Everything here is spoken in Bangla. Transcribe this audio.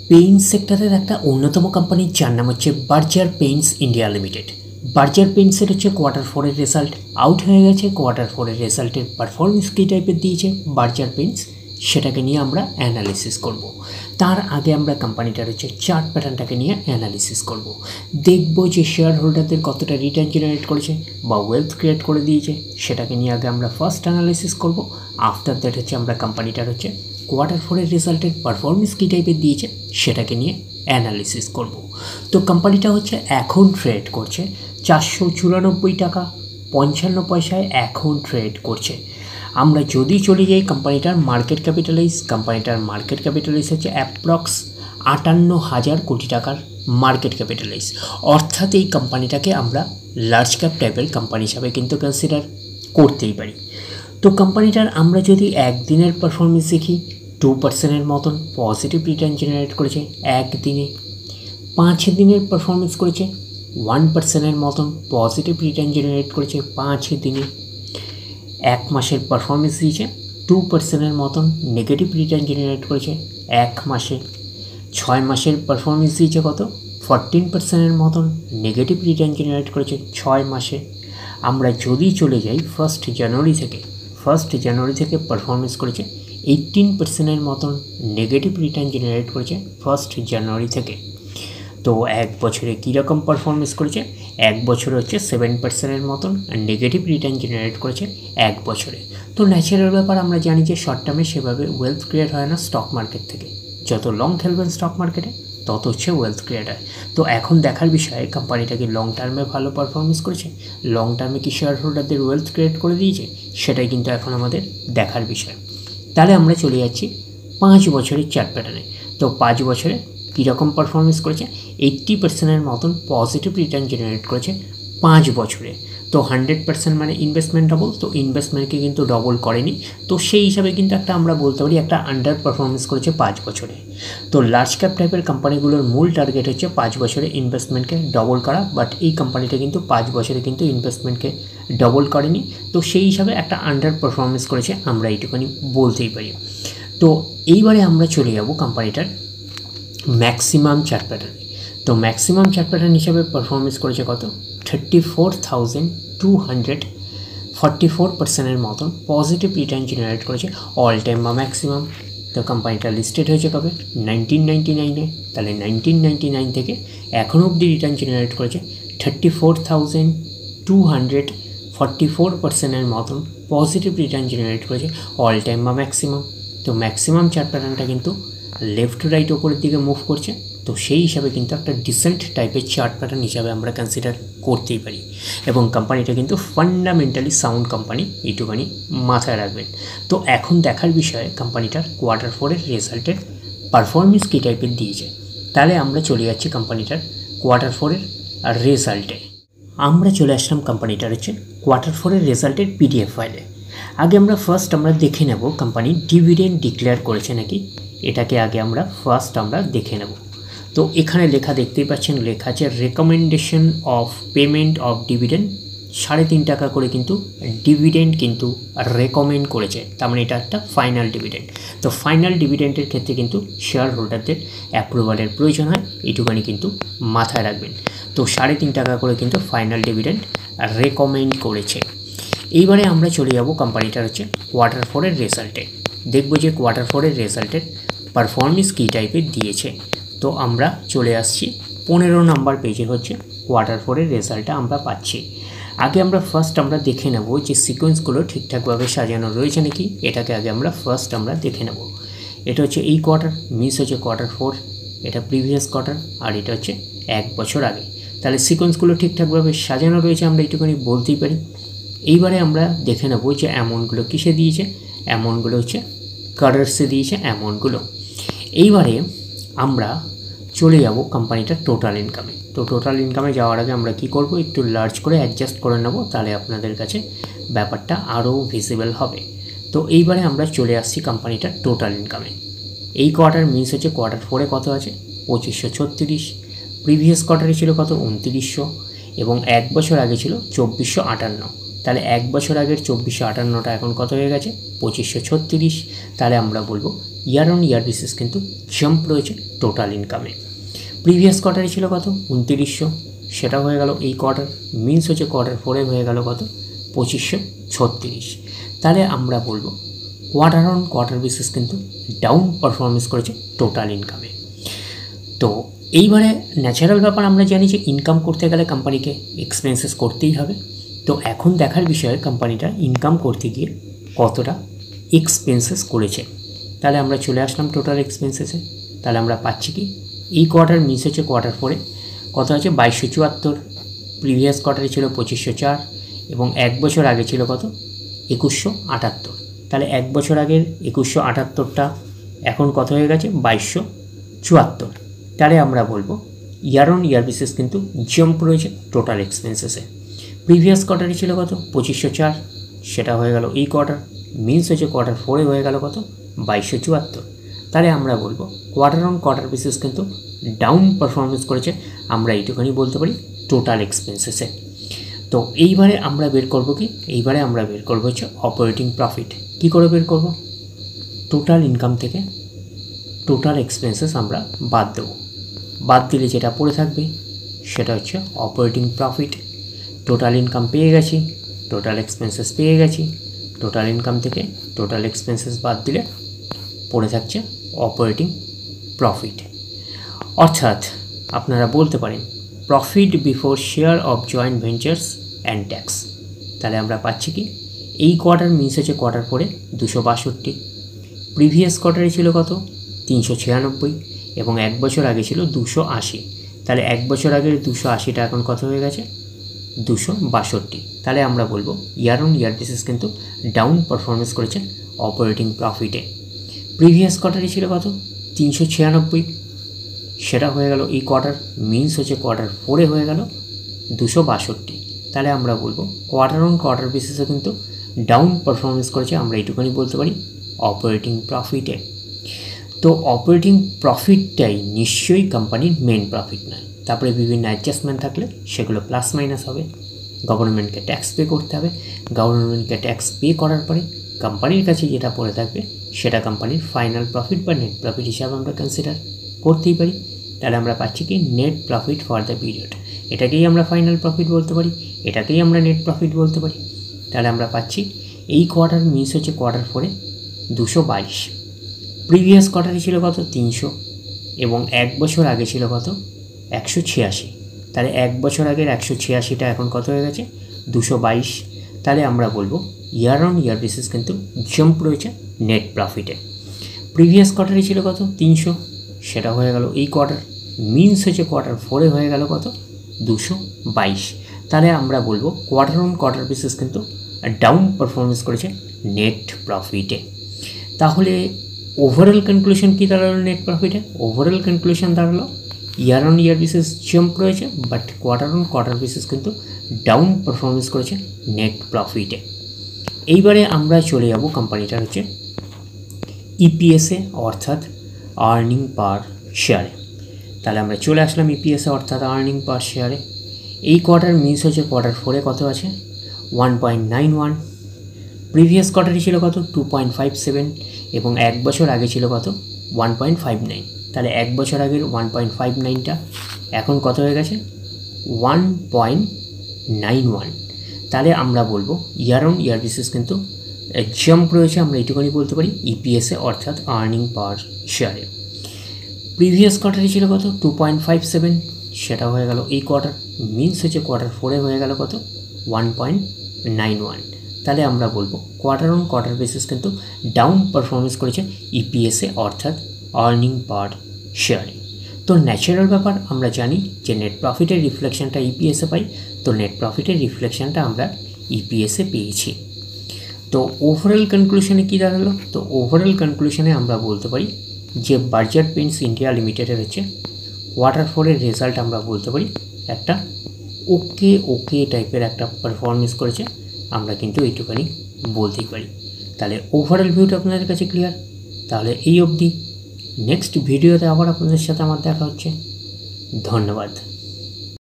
পেইন্ট সেক্টরের একটা অন্যতম কোম্পানি যার নাম হচ্ছে Berger Paints India Limited. Berger পেইন্টসের হচ্ছে কোয়ার্টার 4-এর রেজাল্ট আউট হয়ে গেছে। কোয়ার্টার 4-এর রেজাল্টের পারফরমেন্স কী টাইপের দিয়েছে বার্জার পেইন্টস, সেটাকে নিয়ে আমরা অ্যানালিসিস করব। তার আগে আমরা কোম্পানিটার হচ্ছে চার্ট প্যাটার্নটাকে নিয়ে অ্যানালিসিস করব। দেখব যে শেয়ার হোল্ডারদের কতটা রিটার্ন জেনারেট করেছে বা ওয়েলথ ক্রিয়েট করে দিয়েছে, সেটাকে নিয়ে আগে আমরা ফার্স্ট অ্যানালিসিস করব। আফটার দ্যাট হচ্ছে আমরা কোম্পানিটার হচ্ছে কোয়ার্টার 4-এর রেজাল্টের পারফরমেন্স কী টাইপের দিয়েছে সেটাকে নিয়ে অ্যানালিসিস করব। তো কোম্পানিটা হচ্ছে এখন ট্রেড করছে 494 টাকা 55 এখন ট্রেড করছে। আমরা যদি চলে যাই কোম্পানিটার মার্কেট ক্যাপিটালাইজ হচ্ছে অ্যাপ্রক্স 58,000 কোটি টাকার মার্কেট ক্যাপিটালাইজ। অর্থাৎ এই কোম্পানিটাকে আমরা লার্জ ক্যাপ টাইপের কোম্পানি হিসাবে কিন্তু কনসিডার করতেই পারি। তো কোম্পানিটার আমরা যদি একদিনের পারফরমেন্স দেখি 2%-এর মতন পজিটিভ রিটার্ন জেনারেট করেছে একদিনে। 5 দিনের পারফরমেন্স করেছে 1%-এর মতন পজিটিভ রিটার্ন জেনারেট করেছে 5 দিনে। 1 মাসের পারফরমেন্স দিয়েছে 2%-এর মতন নেগেটিভ রিটার্ন জেনারেট করেছে 1 মাসে। 6 মাসের পারফরমেন্স দিয়েছে কত 14%-এর মতন নেগেটিভ রিটার্ন জেনারেট করেছে 6 মাসে। আমরা যদি চলে যাই 1 জানুয়ারি থেকে পারফরমেন্স করেছে 18%-এর মতন নেগেটিভ রিটার্ন জেনারেট করেছে 1 জানুয়ারি থেকে। তো 1 বছরে কীরকম পারফরমেন্স করেছে, 1 বছরে হচ্ছে 7%-এর মতন নেগেটিভ রিটার্ন জেনারেট করেছে 1 বছরে। তো ন্যাচারাল ব্যাপার, আমরা জানি যে শর্ট টার্মে সেভাবে ওয়েলথ ক্রিয়েট হয় না স্টক মার্কেট থেকে। যত লং খেলবেন স্টক মার্কেটে তত হচ্ছে ওয়েলথ ক্রিয়েট হয়। তো এখন দেখার বিষয় কোম্পানিটা কি লং টার্মে ভালো পারফরমেন্স করেছে, লং টার্মে কি শেয়ার হোল্ডারদের ওয়েলথ ক্রিয়েট করে দিয়েছে, সেটাই কিন্তু এখন আমাদের দেখার বিষয়। তাহলে আমরা চলে যাচ্ছি 5 বছরের চার্ট প্যাটার্নে। তো 5 বছরে কীরকম পারফরমেন্স করেছে, 80%-এর মতন পজিটিভ রিটার্ন জেনারেট করেছে 5 বছরে। তো 100% মানে ইনভেস্টমেন্ট ডবল, তো ইনভেস্টমেন্টকে কিন্তু ডবল করেনি। তো সেই হিসাবে কিন্তু একটা আমরা বলতে পারি একটা আন্ডার পারফরমেন্স করেছে 5 বছরে। তো লার্জ ক্যাপ টাইপের কোম্পানিগুলোর মূল টার্গেট হচ্ছে 5 বছরে ইনভেস্টমেন্টকে ডবল করা, বাট এই কোম্পানিটা কিন্তু 5 বছরে কিন্তু ইনভেস্টমেন্টকে ডবল করেনি। তো সেই হিসাবে একটা আন্ডার পারফরমেন্স করেছে, আমরা এইটুখানি বলতেই পারি। তো এইবারে আমরা চলে যাব কোম্পানিটার ম্যাক্সিমাম চার্ট প্যাটার্নে। তো ম্যাক্সিমাম চার্ট প্যাটার্ন হিসাবে পারফরমেন্স করেছে কত 34,244%-এর মতন পজিটিভ রিটার্ন জেনারেট করেছে অল টাইম বা ম্যাক্সিমাম। তো কোম্পানিটা লিস্টেড হয়েছে কবে 1999-এ। তাহলে 1999 থেকে এখনও অবধি রিটার্ন জেনারেট করেছে 34,244%-এর মতন পজিটিভ রিটার্ন জেনারেট করেছে অল টাইম বা ম্যাক্সিমাম। তো ম্যাক্সিমাম চার্ট প্যাটার্নটা কিন্তু লেফট টু রাইট ওপরের দিকে মুভ করছে। তো সেই হিসাবে কিন্তু একটা ডিসেন্ট টাইপের চার্ট প্যাটার্ন হিসাবে আমরা কনসিডার করতেই পারি। এবং কোম্পানিটা কিন্তু ফান্ডামেন্টালি সাউন্ড কোম্পানি, এইটুখানি মাথায় রাখবেন। তো এখন দেখার বিষয়ে কোম্পানিটার কোয়ার্টার 4-এর রেজাল্টের পারফরমেন্স কী টাইপের দিয়েছে। তাহলে আমরা চলে যাচ্ছি কোম্পানিটার কোয়ার্টার 4-এর রেজাল্টে। আমরা চলে আসলাম কোম্পানিটার হচ্ছে কোয়ার্টার 4-এর রেজাল্টের PDF ফাইলে। আগে আমরা আমরা দেখে নেব কোম্পানি ডিভিডেন্ড ডিক্লেয়ার করেছে নাকি, এটাকে আগে আমরা দেখে নেব। তো এখানে লেখা দেখতেই পাচ্ছেন, লেখা আছে recommendation of payment of dividend. 3.5 টাকা করে কিন্তু ডিভিডেন্ড কিন্তু রেকমেন্ড করেছে, তার মানে এটা একটা ফাইনাল ডিভিডেন্ড। তো ফাইনাল ডিভিডেন্ডের ক্ষেত্রে কিন্তু শেয়ার হোল্ডারদের অ্যাপ্রুভালের প্রয়োজন হয়, এইটুখানি কিন্তু মাথায় রাখবেন। তো 3.5 টাকা করে কিন্তু ফাইনাল ডিভিডেন্ড রেকমেন্ড করেছে। এইবারে আমরা চলে যাব কোম্পানিটার হচ্ছে কোয়ার্টার 4-এর রেজাল্টে। দেখব যে কোয়ার্টার 4-এর রেজাল্টের পারফরমেন্স কী টাইপের দিয়েছে। তো আমরা চলে আসছি 15 নম্বর পেজে হচ্ছে কোয়ার্টার 4-এর রেজাল্টটা আমরা পাচ্ছি। আগে আমরা আমরা দেখে নেব যে সিকোয়েন্সগুলো ঠিকঠাকভাবে সাজানো রয়েছে নাকি, এটাকে আগে আমরা দেখে নেব। এটা হচ্ছে এই কোয়ার্টার, মিস হচ্ছে কোয়ার্টার 4, এটা প্রিভিয়াস কোয়ার্টার, আর এটা হচ্ছে 1 বছর আগে। তাহলে সিকোয়েন্সগুলো ঠিকঠাকভাবে সাজানো রয়েছে, আমরা এইটুখানি বলতেই পারি। এইবারে আমরা দেখে নেব যে অ্যামাউন্টগুলো কিসে দিয়েছে। অ্যামাউন্টগুলো হচ্ছে কালার্সে দিয়েছে অ্যামাউন্টগুলো। এইবারে আমরা চলে যাব কোম্পানিটার টোটাল ইনকামে। তো টোটাল ইনকামে যাওয়ার আগে আমরা কি করব, একটু লার্জ করে অ্যাডজাস্ট করে নেব, তাহলে আপনাদের কাছে ব্যাপারটা আরও ভিজিবল হবে। তো এইবারে আমরা চলে আসছি কোম্পানিটার টোটাল ইনকামে। এই কোয়ার্টার মিস হচ্ছে কোয়ার্টার 4-এ কত আছে 2536, প্রিভিয়াস কোয়ার্টারে ছিল কত 2900, এবং 1 বছর আগে ছিল 2458। তাহলে 1 বছর আগের 2458টা এখন কত হয়ে গেছে 2536। তাহলে আমরা বলবো ইয়ার অন ইয়ার বেসিস কিন্তু জাম্প রয়েছে টোটাল ইনকামে। প্রিভিয়াস কোয়ার্টারে ছিল কত 2900, সেটা হয়ে গেল এই কোয়ার্টার, মিনস হচ্ছে কোয়ার্টার 4 হয়ে গেল কত 2536। তাহলে আমরা বলবো কোয়ার্টার অন কোয়ার্টার বেসিস কিন্তু ডাউন পারফরমেন্স করেছে টোটাল ইনকামে। তো এইবারে ন্যাচারাল ব্যাপার, আমরা জানি যে ইনকাম করতে গেলে কোম্পানিকে এক্সপেন্সেস করতেই হবে। তো এখন দেখার বিষয় কোম্পানিটা ইনকাম করতে গিয়ে কতটা এক্সপেন্সেস করেছে। তাহলে আমরা চলে আসলাম টোটাল এক্সপেন্সেসে। তাহলে আমরা পাচ্ছি কি এই কোয়ার্টার মিস হচ্ছে কোয়ার্টার 4 কত আছে 2274, প্রিভিয়াস কোয়ার্টারে ছিল 2504 এবং এক বছর আগে ছিল কত 2178। তাহলে এক বছর আগের 2178টা এখন কত হয়ে গেছে 2274। তাহলে আমরা বলবো ইয়ার অন ইয়ার বেসিস কিন্তু জাম্প রয়েছে টোটাল এক্সপেন্সেসে। প্রিভিয়াস কোয়ার্টারে ছিল কত 2504, সেটা হয়ে গেল এই কোয়ার্টার, মিনস হচ্ছে কোয়ার্টার 4 হয়ে গেল কত 2274। তাহলে আমরা বলবো কোয়ার্টার অন কোয়ার্টার বেসিস কিন্তু ডাউন পারফরমেন্স করেছে, আমরা এইটুখানি বলতে পারি টোটাল এক্সপেন্সেসে। তো এইবারে আমরা বের করব কি, এইবারে আমরা বের করব হচ্ছে অপারেটিং প্রফিট। কী করে বের করব, টোটাল ইনকাম থেকে টোটাল এক্সপেন্সেস আমরা বাদ দেবো, বাদ দিলে যেটা পড়ে থাকবে সেটা হচ্ছে অপারেটিং প্রফিট। টোটাল ইনকাম পেয়ে গেছি, টোটাল এক্সপেন্সেস পেয়ে গেছি, টোটাল ইনকাম থেকে টোটাল এক্সপেন্সেস বাদ দিলে পড়ে থাকছে অপারেটিং প্রফিট। অর্থাৎ আপনারা বলতে পারেন profit before share of joint ventures and tax. তাহলে আমরা পাচ্ছি কি এই কোয়ার্টার মিস হচ্ছে কোয়ার্টার 4 262, প্রিভিয়াস কোয়ার্টারে ছিল কত 396 এবং এক বছর আগে ছিল 280। তাহলে এক বছর আগের 280টা এখন কত হয়ে গেছে 262। তাহলে আমরা বলবো ইয়ার অন ইয়ার বেসিস কিন্তু ডাউন পারফরমেন্স করেছে অপারেটিং প্রফিটে। প্রিভিয়াস কোয়ার্টারে ছিল কত 396, সেটা হয়ে গেল এই কোয়ার্টার, মিনস হচ্ছে কোয়ার্টার 4 হয়ে গেল 262। তাহলে আমরা বলবো কোয়ার্টার অন কোয়ার্টার বেসিসে কিন্তু ডাউন পারফরমেন্স করেছে, আমরা এইটুখানি বলতে পারি অপারেটিং প্রফিটে। তো অপারেটিং প্রফিটটাই নিশ্চয়ই কোম্পানির মেন প্রফিট নয়। তারপরে বিভিন্ন অ্যাডজাস্টমেন্ট থাকলে সেগুলো প্লাস মাইনাস হবে, গভর্নমেন্টকে ট্যাক্স পে করতে হবে, গভর্নমেন্টকে ট্যাক্স পে করার পরে কোম্পানির কাছে যেটা পড়ে থাকবে সেটা কোম্পানির ফাইনাল প্রফিট বা নেট প্রফিট হিসাবে আমরা কনসিডার করতেই পারি। তাহলে আমরা পাচ্ছি কি net profit for the period, এটাকেই আমরা ফাইনাল প্রফিট বলতে পারি, এটাকেই আমরা নেট প্রফিট বলতে পারি। তাহলে আমরা পাচ্ছি এই কোয়ার্টার মিস হচ্ছে কোয়ার্টার 4 222, প্রিভিয়াস কোয়ার্টারে ছিল কত 300 এবং এক বছর আগে ছিল কত 186। তাহলে এক বছর আগের 186টা এখন কত হয়ে গেছে 222। তাহলে আমরা বলবো ইয়ার অন ইয়ার বেসিস কিন্তু জাম্প রয়েছে নেট প্রফিটে। প্রিভিয়াস কোয়ার্টারে ছিল কত 300, সেটা হয়ে গেল এই কোয়ার্টার, মিনস হচ্ছে কোয়ার্টার 4 হয়ে গেল কত 222। তাহলে আমরা বলবো কোয়ার্টার অন কোয়ার্টার বেসিস কিন্তু ডাউন পারফরমেন্স করেছে নেট প্রফিটে। তাহলে ওভারঅল কনক্লুশন কী দাঁড়ালো নেট প্রফিটে? ওভারঅল কনক্লুশন দাঁড়ালো year on year basis jump রয়েছে, but quarter on quarter basis কিন্তু ডাউন পারফরমেন্স করেছে নেট প্রফিটে। এইবারে আমরা চলে যাব কোম্পানিটার হচ্ছে ইপিএসে অর্থাৎ আর্নিং পার শেয়ারে। তাহলে আমরা চলে আসলাম ইপিএসে অর্থাৎ আর্নিং পার শেয়ারে। এই কোয়ার্টার মিস হচ্ছে কোয়ার্টার 4 কত আছে 1.91, প্রিভিয়াস কোয়ার্টারে ছিল কত 2.57 এবং এক বছর আগে ছিল কত 1.59। তাহলে এক বছর আগের 1.59টা এখন কত হয়ে গেছে 1.91। তাহলে আমরা বলবো ইয়ার অন ইয়ার বেসিস কিন্তু জাম্প রয়েছে, আমরা এইটুকুনি বলতে পারি ইপিএসে অর্থাৎ আর্নিং পার শেয়ারে। প্রিভিয়াস কোয়ার্টারে ছিল কত 2.57, সেটা হয়ে গেল এই কোয়ার্টার, মিনস হচ্ছে কোয়ার্টার 4 হয়ে গেল কত 1.91। তাহলে আমরা বলবো কোয়ার্টার অন কোয়ার্টার বেসিস কিন্তু ডাউন পারফরমেন্স করেছে ইপিএসে অর্থাৎ আর্নিং পার শেয়ারে। তো ন্যাচারাল ব্যাপার, আমরা জানি যে নেট প্রফিটের রিফ্লেকশনটা ইপিএসে পাই, তো নেট প্রফিটের রিফ্লেকশনটা আমরা ইপিএসে পেয়েছি। তো ওভারঅল কনক্লুশনে কী দাঁড়ালো? তো ওভারঅল কনক্লুশনে আমরা বলতে পারি যে বার্জার পেইন্টস ইন্ডিয়া লিমিটেডের হচ্ছে কোয়ার্টার 4 রেজাল্ট আমরা বলতে পারি একটা ওকে টাইপের একটা পারফরমেন্স করেছে, আমরা কিন্তু এইটুখানি বলতেই পারি। তাহলে ওভারঅল ভিউটা আপনাদের কাছে ক্লিয়ার। তাহলে এই অবধি, নেক্সট ভিডিওতে আবার আপনাদের সাথে আমার দেখা হচ্ছে। ধন্যবাদ।